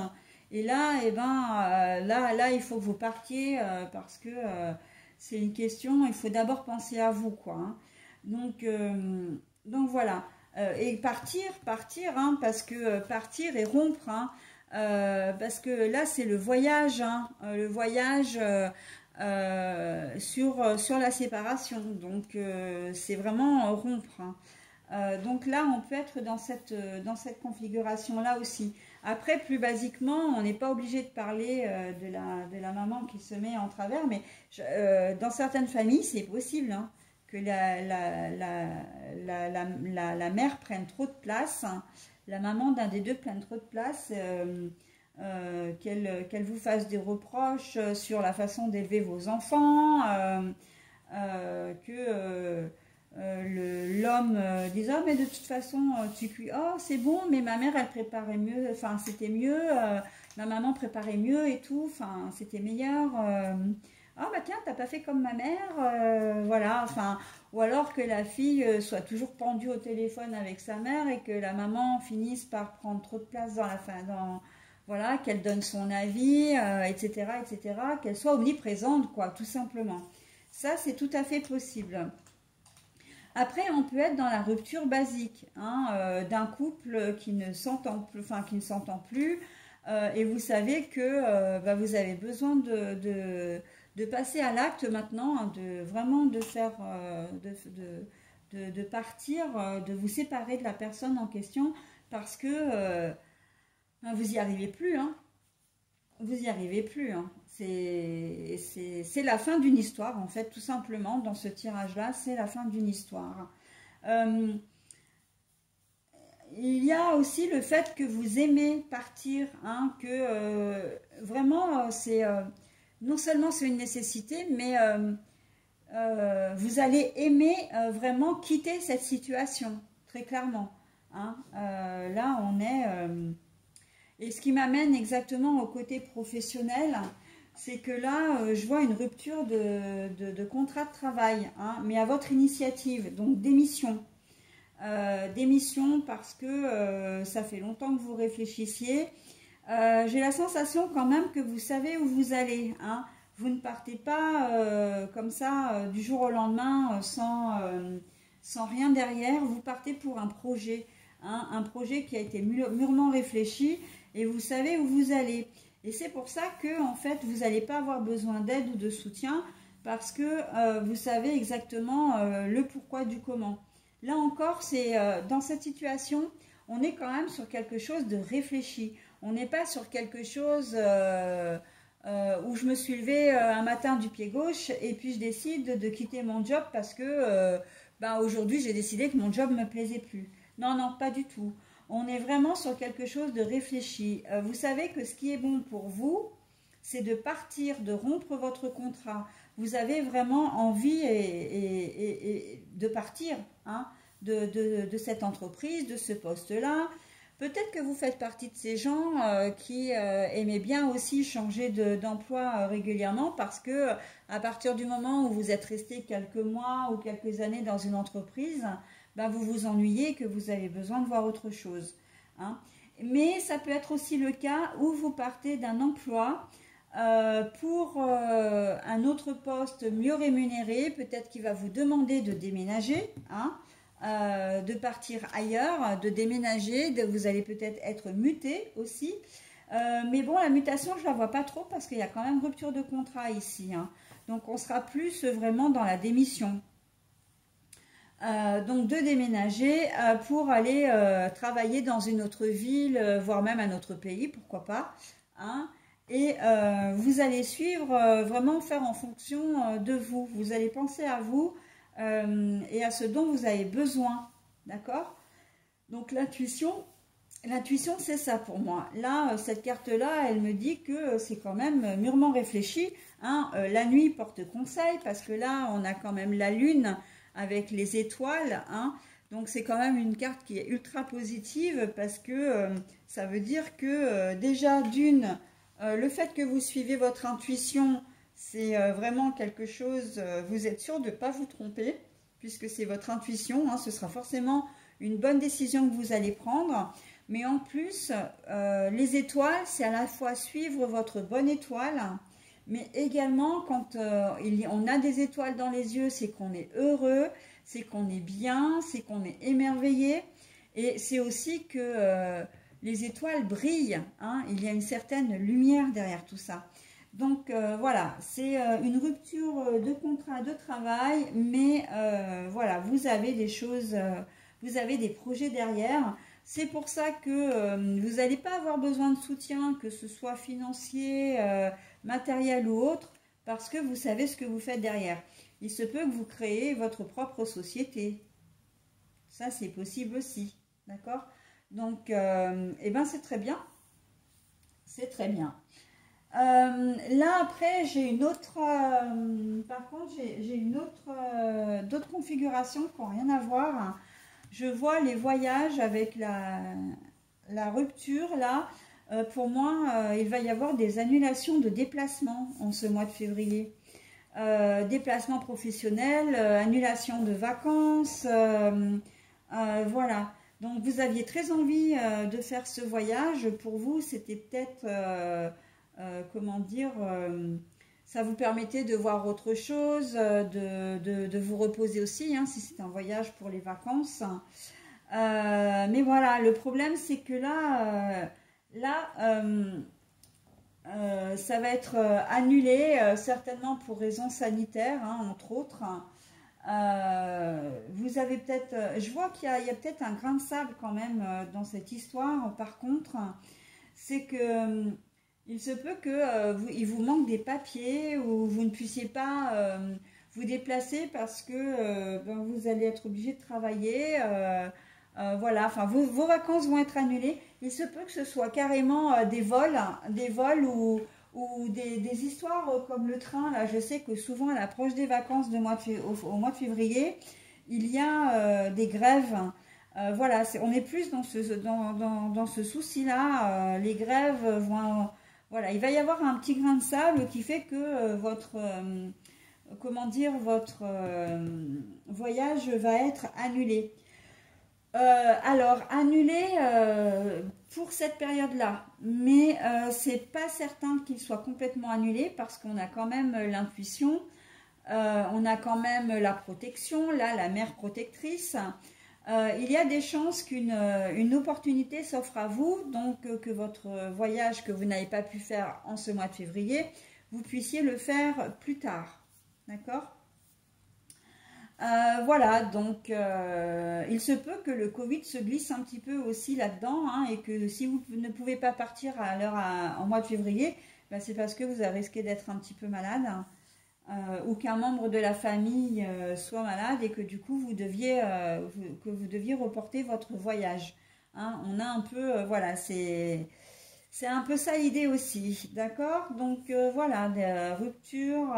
Et là, eh ben, là, il faut que vous partiez parce que c'est une question, il faut d'abord penser à vous, quoi, hein. Donc voilà. Et partir, hein, parce que partir et rompre, hein, parce que là, c'est le voyage, hein, le voyage sur la séparation. Donc, c'est vraiment rompre, hein. Donc là, on peut être dans cette configuration-là aussi. Après, plus basiquement, on n'est pas obligé de parler de la maman qui se met en travers, mais dans certaines familles, c'est possible, hein, que la mère prenne trop de place, hein, la maman d'un des deux prenne trop de place, qu'elle vous fasse des reproches sur la façon d'élever vos enfants, que l'homme dise oh mais de toute façon tu cuis, oh c'est bon mais ma mère elle préparait mieux, enfin c'était mieux, ma maman préparait mieux et tout, enfin c'était meilleur, ah bah tiens t'as pas fait comme ma mère, voilà, enfin, ou alors que la fille soit toujours pendue au téléphone avec sa mère et que la maman finisse par prendre trop de place dans la fin, voilà, qu'elle donne son avis, etc., qu'elle soit omniprésente, quoi, tout simplement. Ça c'est tout à fait possible. Après, on peut être dans la rupture basique, hein, d'un couple qui ne s'entend plus, et vous savez que bah, vous avez besoin de passer à l'acte maintenant, hein, vraiment de faire, de partir, de vous séparer de la personne en question parce que vous n'y arrivez plus, hein. Vous n'y arrivez plus, hein. C'est la fin d'une histoire, en fait, tout simplement. Dans ce tirage-là, c'est la fin d'une histoire. Euh, il y a aussi le fait que vous aimez partir, hein, que vraiment, non seulement c'est une nécessité, mais vous allez aimer vraiment quitter cette situation, très clairement, hein. Là, on est... et ce qui m'amène exactement au côté professionnel, c'est que là, je vois une rupture de contrat de travail, hein, mais à votre initiative, donc démission. Démission parce que ça fait longtemps que vous réfléchissiez. J'ai la sensation quand même que vous savez où vous allez, hein. Vous ne partez pas comme ça du jour au lendemain sans rien derrière. Vous partez pour un projet. hein, un projet qui a été mûrement réfléchi et vous savez où vous allez. Et c'est pour ça que en fait, vous n'allez pas avoir besoin d'aide ou de soutien parce que vous savez exactement le pourquoi du comment. Là encore, c'est dans cette situation, on est quand même sur quelque chose de réfléchi. On n'est pas sur quelque chose où je me suis levée un matin du pied gauche et puis je décide de quitter mon job parce que aujourd'hui j'ai décidé que mon job ne me plaisait plus. Non, non, pas du tout. On est vraiment sur quelque chose de réfléchi. Vous savez que ce qui est bon pour vous, c'est de partir, de rompre votre contrat. Vous avez vraiment envie et de partir hein, de cette entreprise, de ce poste-là. Peut-être que vous faites partie de ces gens qui aimaient bien aussi changer d'emploi régulièrement parce que à partir du moment où vous êtes resté quelques mois ou quelques années dans une entreprise, vous vous ennuyez et que vous avez besoin de voir autre chose. Hein. Mais ça peut être aussi le cas où vous partez d'un emploi pour un autre poste mieux rémunéré, peut-être qu'il va vous demander de déménager, hein, de partir ailleurs, de déménager, vous allez peut-être être muté aussi. Mais bon, la mutation, je ne la vois pas trop parce qu'il y a quand même rupture de contrat ici. Hein. Donc, on sera plus vraiment dans la démission. Donc de déménager pour aller travailler dans une autre ville, voire même un autre pays, pourquoi pas. Hein, et vous allez suivre, vraiment faire en fonction de vous. Vous allez penser à vous et à ce dont vous avez besoin. D'accord? Donc l'intuition, c'est ça pour moi. Là, cette carte-là, elle me dit que c'est quand même mûrement réfléchi. Hein. La nuit porte conseil parce que là, on a quand même la lune avec les étoiles, hein. Donc c'est quand même une carte qui est ultra positive parce que ça veut dire que déjà d'une, le fait que vous suivez votre intuition, c'est vraiment quelque chose, vous êtes sûr de ne pas vous tromper puisque c'est votre intuition, hein, ce sera forcément une bonne décision que vous allez prendre. Mais en plus, les étoiles, c'est à la fois suivre votre bonne étoile, mais également, quand on a des étoiles dans les yeux, c'est qu'on est heureux, c'est qu'on est bien, c'est qu'on est émerveillé. Et c'est aussi que les étoiles brillent. Hein, il y a une certaine lumière derrière tout ça. Donc voilà, c'est une rupture de contrat de travail, mais voilà, vous avez des choses, vous avez des projets derrière. C'est pour ça que vous n'allez pas avoir besoin de soutien, que ce soit financier, matériel ou autre, parce que vous savez ce que vous faites derrière. Il se peut que vous créez votre propre société. Ça, c'est possible aussi. D'accord? Donc, c'est très bien. C'est très bien. Là, après, j'ai une autre... par contre, j'ai une autre... d'autres configurations qui n'ont rien à voir. Je vois les voyages avec la rupture, là. Pour moi, il va y avoir des annulations de déplacements en ce mois de février. Déplacements professionnels, annulation de vacances, voilà. Donc, vous aviez très envie de faire ce voyage. Pour vous, c'était peut-être, comment dire, ça vous permettait de voir autre chose, de vous reposer aussi, hein, si c'est un voyage pour les vacances. Mais voilà, le problème, c'est que là... ça va être annulé, certainement pour raisons sanitaires, hein, entre autres. Vous avez peut-être... je vois qu'il y a peut-être un grain de sable quand même dans cette histoire. Par contre, c'est que il se peut que il vous manque des papiers ou vous ne puissiez pas vous déplacer parce que vous allez être obligé de travailler. Voilà, enfin vos vacances vont être annulées. Il se peut que ce soit carrément des vols ou des histoires comme le train. Là, je sais que souvent à l'approche des vacances au mois de février, il y a des grèves. Voilà, on est plus dans ce souci-là. Les grèves vont... voilà, il va y avoir un petit grain de sable qui fait que votre voyage va être annulé. Alors, annulé pour cette période-là, mais c'est pas certain qu'il soit complètement annulé parce qu'on a quand même l'intuition, on a quand même la protection, là, la mère protectrice. il y a des chances qu'une opportunité s'offre à vous, donc que votre voyage que vous n'avez pas pu faire en ce mois de février, vous puissiez le faire plus tard. D'accord? Voilà, donc il se peut que le Covid se glisse un petit peu aussi là-dedans, hein, et que si vous ne pouvez pas partir à l'heure en mois de février, ben, c'est parce que vous avez risqué d'être un petit peu malade, ou qu'un membre de la famille soit malade et que du coup vous deviez reporter votre voyage. Hein. On a un peu, voilà, c'est un peu ça l'idée aussi, d'accord? Donc voilà, des ruptures.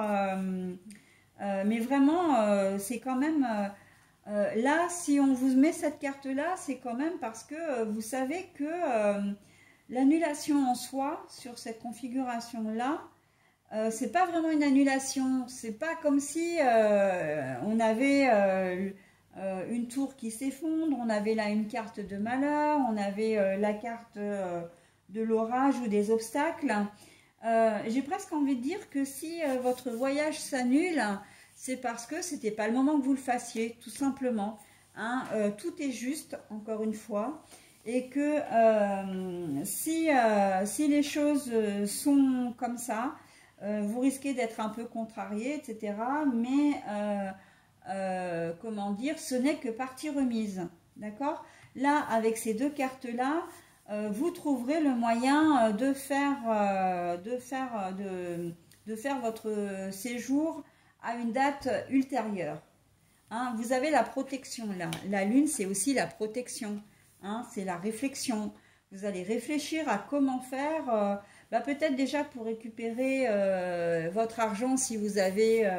Mais vraiment, c'est quand même... là, si on vous met cette carte-là, c'est quand même parce que vous savez que l'annulation en soi, sur cette configuration-là, c'est pas vraiment une annulation. C'est pas comme si on avait une tour qui s'effondre, on avait là une carte de malheur, on avait la carte de l'orage ou des obstacles. J'ai presque envie de dire que si votre voyage s'annule, c'est parce que c'était pas le moment que vous le fassiez, tout simplement. Hein. Tout est juste, encore une fois, et que si les choses sont comme ça, vous risquez d'être un peu contrarié, etc. Mais comment dire, ce n'est que partie remise, d'accord? Là, avec ces deux cartes-là, vous trouverez le moyen de faire votre séjour à une date ultérieure. Hein, vous avez la protection là. La lune, c'est aussi la protection. Hein, c'est la réflexion. Vous allez réfléchir à comment faire, peut-être déjà pour récupérer votre argent si vous avez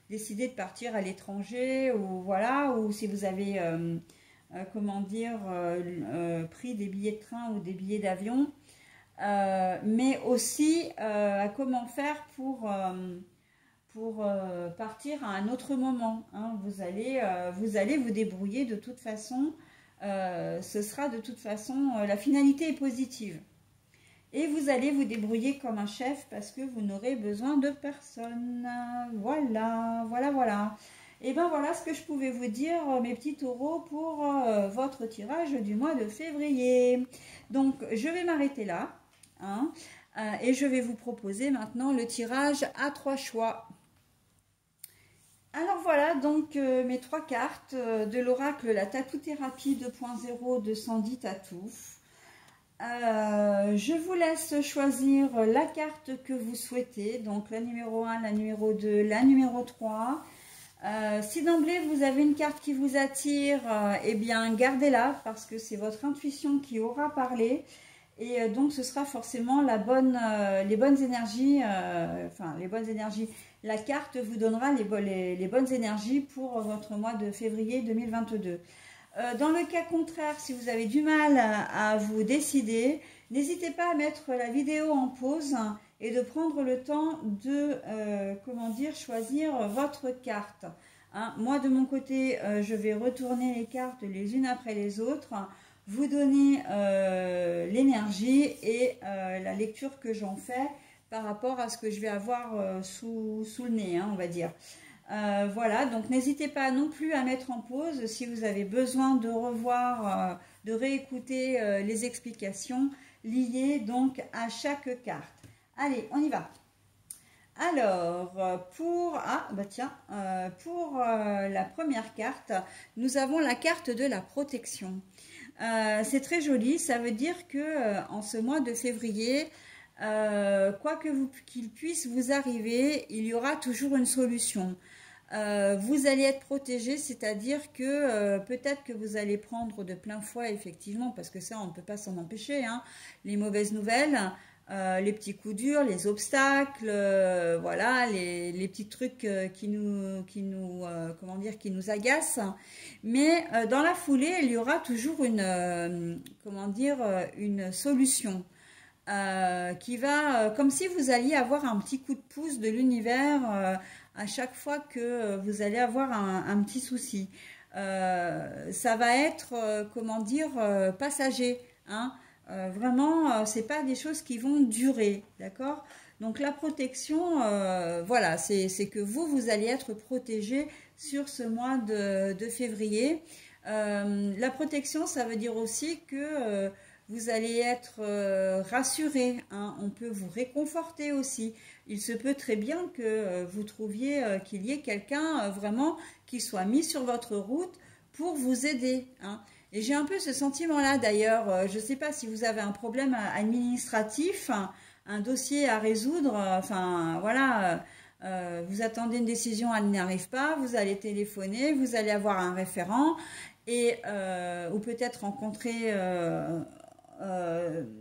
décidé de partir à l'étranger, ou voilà, ou si vous avez comment dire, pris des billets de train ou des billets d'avion, mais aussi à comment faire pour partir à un autre moment. Hein. Vous allez vous débrouiller de toute façon, ce sera de toute façon, la finalité est positive. Et vous allez vous débrouiller comme un chef parce que vous n'aurez besoin de personne. Voilà, voilà, voilà. Et ben voilà ce que je pouvais vous dire, mes petits taureaux, pour votre tirage du mois de février. Donc, je vais m'arrêter là. Hein, et je vais vous proposer maintenant le tirage à 3 choix. Alors voilà, donc mes 3 cartes de l'oracle, la Tatou-Thérapie 2.0 de Sandy Tatou. Je vous laisse choisir la carte que vous souhaitez, donc la numéro 1, la numéro 2, la numéro 3. Si d'emblée vous avez une carte qui vous attire, eh bien gardez-la parce que c'est votre intuition qui aura parlé. Et donc ce sera forcément les bonnes énergies, La carte vous donnera les bonnes énergies pour votre mois de février 2022. Dans le cas contraire, si vous avez du mal à vous décider, n'hésitez pas à mettre la vidéo en pause et de prendre le temps de choisir votre carte. Hein, moi de mon côté, je vais retourner les cartes les unes après les autres, vous donner l'énergie et la lecture que j'en fais par rapport à ce que je vais avoir sous le nez, hein, on va dire. Voilà, donc n'hésitez pas non plus à mettre en pause si vous avez besoin de revoir, de réécouter les explications liées donc à chaque carte. Allez, on y va. Alors, pour la première carte, nous avons la carte de la protection. C'est très joli, ça veut dire que en ce mois de février, quoi qu'il puisse vous arriver, il y aura toujours une solution. Vous allez être protégé, c'est-à-dire que peut-être que vous allez prendre de plein fouet, effectivement, parce que ça, on ne peut pas s'en empêcher, hein, les mauvaises nouvelles, les petits coups durs, les obstacles, voilà, les petits trucs qui nous agacent. Mais dans la foulée, il y aura toujours une solution. Qui va, comme si vous alliez avoir un petit coup de pouce de l'univers à chaque fois que vous allez avoir un petit souci. Ça va être, passager. Hein. Vraiment, c'est pas des choses qui vont durer, d'accord? Donc la protection, voilà, c'est que vous allez être protégé sur ce mois de février. La protection, ça veut dire aussi que vous allez être rassuré, hein. On peut vous réconforter aussi. Il se peut très bien que vous trouviez qu'il y ait quelqu'un vraiment qui soit mis sur votre route pour vous aider, hein. Et j'ai un peu ce sentiment-là d'ailleurs. Je ne sais pas si vous avez un problème administratif, un dossier à résoudre, enfin voilà. Vous attendez une décision, elle n'arrive pas, vous allez téléphoner, vous allez avoir un référent et ou peut-être rencontrer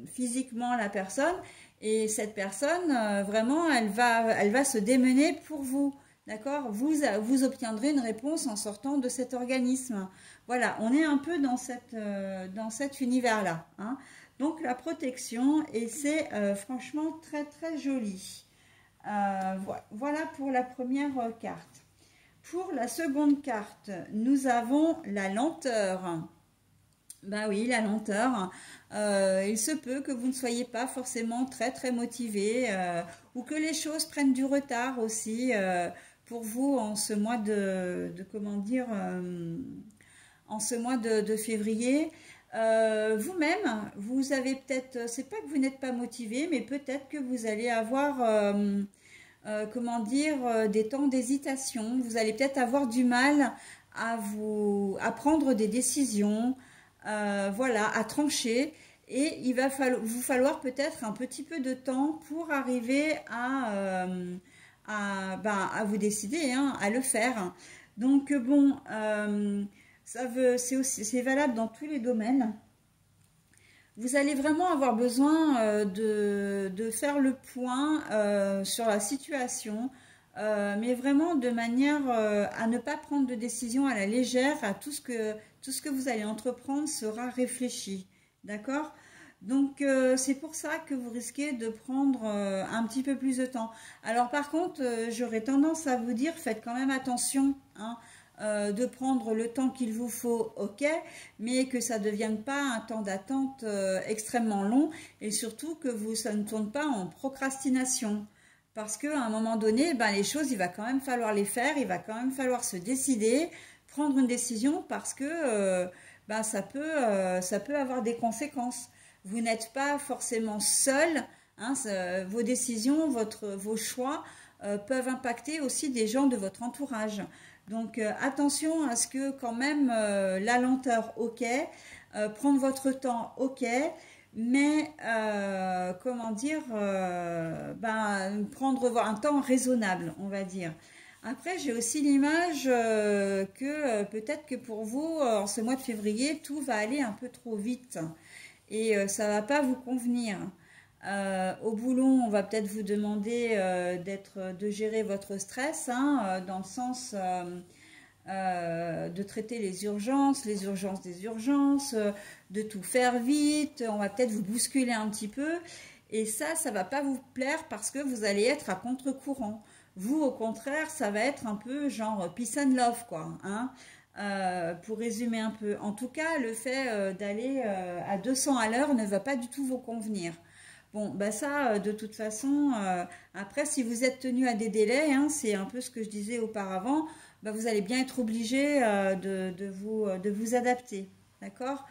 physiquement la personne et cette personne vraiment elle va se démener pour vous, d'accord, vous obtiendrez une réponse en sortant de cet organisme. Voilà, on est un peu dans cet univers là, hein. Donc la protection, et c'est franchement très très joli. Voilà pour la première carte. Pour la seconde carte, nous avons la lenteur. Ben oui, la lenteur. Il se peut que vous ne soyez pas forcément très très motivé ou que les choses prennent du retard aussi pour vous en ce mois comment dire, en ce mois de février. Vous-même, vous avez peut-être, c'est pas que vous n'êtes pas motivé, mais peut-être que vous allez avoir, comment dire, des temps d'hésitation. Vous allez peut-être avoir du mal à prendre des décisions, voilà, à trancher. Et il va vous falloir peut-être un petit peu de temps pour arriver à vous décider, hein, à le faire. Donc bon, c'est valable dans tous les domaines. Vous allez vraiment avoir besoin de faire le point sur la situation, mais vraiment de manière à ne pas prendre de décision à la légère. Tout ce que vous allez entreprendre sera réfléchi, d'accord? Donc c'est pour ça que vous risquez de prendre un petit peu plus de temps. Alors par contre, j'aurais tendance à vous dire, faites quand même attention, hein, de prendre le temps qu'il vous faut, ok, mais que ça ne devienne pas un temps d'attente extrêmement long et surtout que ça ne tourne pas en procrastination. Parce qu'à un moment donné, ben, les choses, il va quand même falloir les faire, il va quand même falloir se décider, prendre une décision parce que ben, ça peut avoir des conséquences. Vous n'êtes pas forcément seul, hein, vos décisions, vos choix peuvent impacter aussi des gens de votre entourage. Donc attention à ce que quand même la lenteur, ok, prendre votre temps, ok, mais comment dire, ben, prendre un temps raisonnable, on va dire. Après, j'ai aussi l'image que peut-être que pour vous, en ce mois de février, tout va aller un peu trop vite et ça va pas vous convenir. Au boulot, on va peut-être vous demander de gérer votre stress, hein, dans le sens de traiter les urgences des urgences, de tout faire vite. On va peut-être vous bousculer un petit peu. Et ça va pas vous plaire parce que vous allez être à contre-courant. Vous, au contraire, ça va être un peu genre peace and love, quoi, hein. Pour résumer un peu. En tout cas, le fait d'aller à 200 à l'heure ne va pas du tout vous convenir. Bon, bah ça, de toute façon, après, si vous êtes tenu à des délais, hein, c'est un peu ce que je disais auparavant, bah, vous allez bien être obligé de vous adapter, d'accord?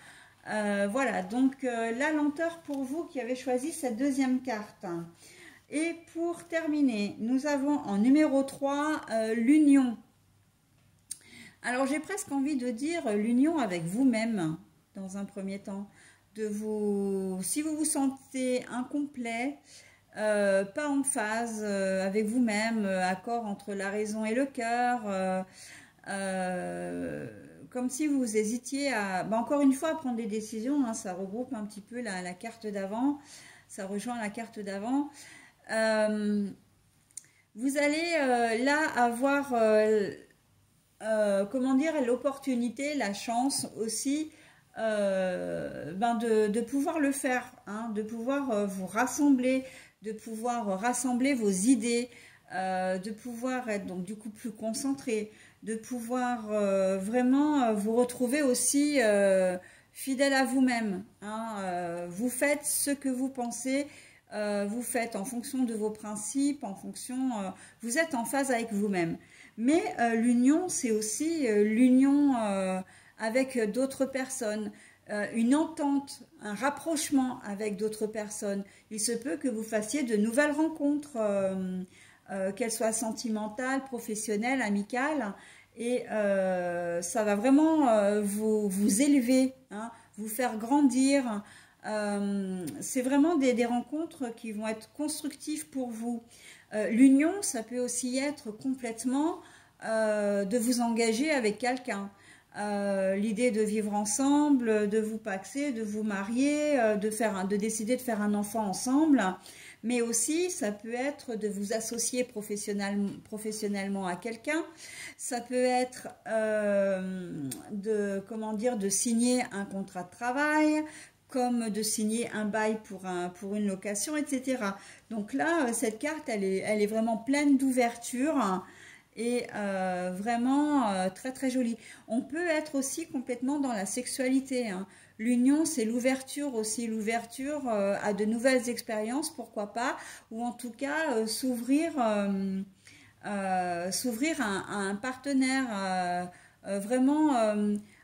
Voilà, donc la lenteur pour vous qui avez choisi cette deuxième carte. Et pour terminer, nous avons en numéro 3 l'union. Alors, j'ai presque envie de dire l'union avec vous-même, dans un premier temps. Si vous vous sentez incomplet, pas en phase avec vous-même, accord entre la raison et le cœur, comme si vous hésitiez encore une fois à prendre des décisions, hein, ça regroupe un petit peu la carte d'avant, ça rejoint la carte d'avant. Vous allez là avoir comment dire, l'opportunité, la chance aussi de pouvoir le faire, hein, de pouvoir vous rassembler, de pouvoir rassembler vos idées, de pouvoir être donc du coup plus concentré, de pouvoir vraiment vous retrouver aussi fidèle à vous-même, hein, vous faites ce que vous pensez, vous faites en fonction de vos principes, vous êtes en phase avec vous-même. Mais l'union, c'est aussi l'union avec d'autres personnes, une entente, un rapprochement avec d'autres personnes. Il se peut que vous fassiez de nouvelles rencontres, qu'elles soient sentimentales, professionnelles, amicales, et ça va vraiment vous élever, hein, vous faire grandir. C'est vraiment des rencontres qui vont être constructives pour vous. L'union, ça peut aussi être complètement de vous engager avec quelqu'un. L'idée de vivre ensemble, de vous paxer, de vous marier, de décider de faire un enfant ensemble. Mais aussi, ça peut être de vous associer professionnellement à quelqu'un. Ça peut être de signer un contrat de travail, comme de signer un bail pour une location, etc. Donc là, cette carte, elle est vraiment pleine d'ouverture et vraiment très très jolie. On peut être aussi complètement dans la sexualité, hein. L'union, c'est l'ouverture aussi, l'ouverture à de nouvelles expériences, pourquoi pas, ou en tout cas s'ouvrir à un partenaire, vraiment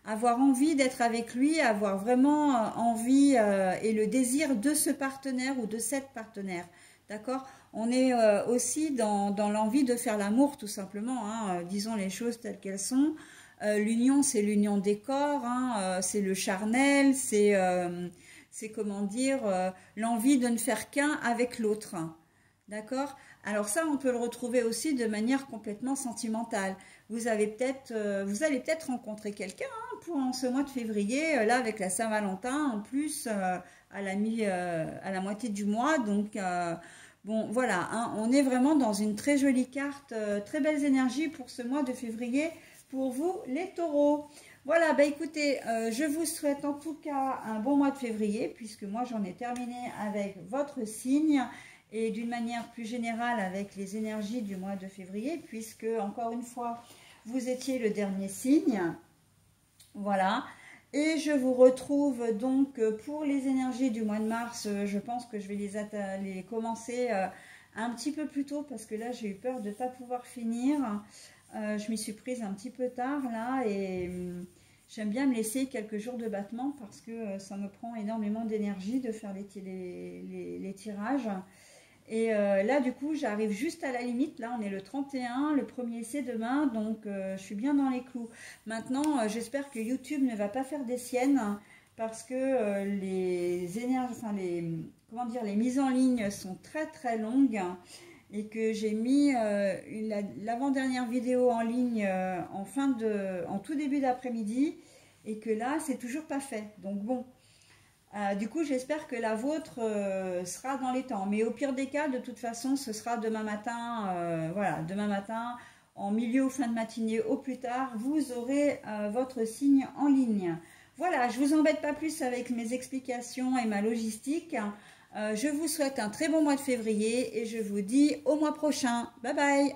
avoir envie d'être avec lui, avoir vraiment envie et le désir de ce partenaire ou de cette partenaire. D'accord? On est aussi dans l'envie de faire l'amour, tout simplement, hein, disons les choses telles qu'elles sont. L'union, c'est l'union des corps, hein, c'est le charnel, c'est comment dire, l'envie de ne faire qu'un avec l'autre. D'accord? Alors ça, on peut le retrouver aussi de manière complètement sentimentale. Vous allez peut-être rencontrer quelqu'un, hein, en ce mois de février, là avec la Saint-Valentin, en plus à la moitié du mois. Donc bon, voilà, hein, on est vraiment dans une très jolie carte, très belles énergies pour ce mois de février, pour vous les taureaux. Voilà, bah écoutez, je vous souhaite en tout cas un bon mois de février, puisque moi j'en ai terminé avec votre signe, et d'une manière plus générale avec les énergies du mois de février, puisque encore une fois, vous étiez le dernier signe. Voilà. Et je vous retrouve donc pour les énergies du mois de mars. Je pense que je vais les commencer un petit peu plus tôt, parce que là j'ai eu peur de ne pas pouvoir finir. Je m'y suis prise un petit peu tard là, et j'aime bien me laisser quelques jours de battement, parce que ça me prend énormément d'énergie de faire les tirages. Et là, du coup, j'arrive juste à la limite. Là, on est le 31, le premier c'est demain, donc je suis bien dans les clous. Maintenant, j'espère que YouTube ne va pas faire des siennes, parce que les mises en ligne sont très très longues, et que j'ai mis l'avant-dernière vidéo en ligne en tout début d'après-midi, et que là, c'est toujours pas fait. Donc bon. Du coup, j'espère que la vôtre sera dans les temps. Mais au pire des cas, de toute façon, ce sera demain matin. Voilà, demain matin, en milieu ou fin de matinée au plus tard, vous aurez votre signe en ligne. Voilà, je ne vous embête pas plus avec mes explications et ma logistique. Je vous souhaite un très bon mois de février, et je vous dis au mois prochain. Bye bye!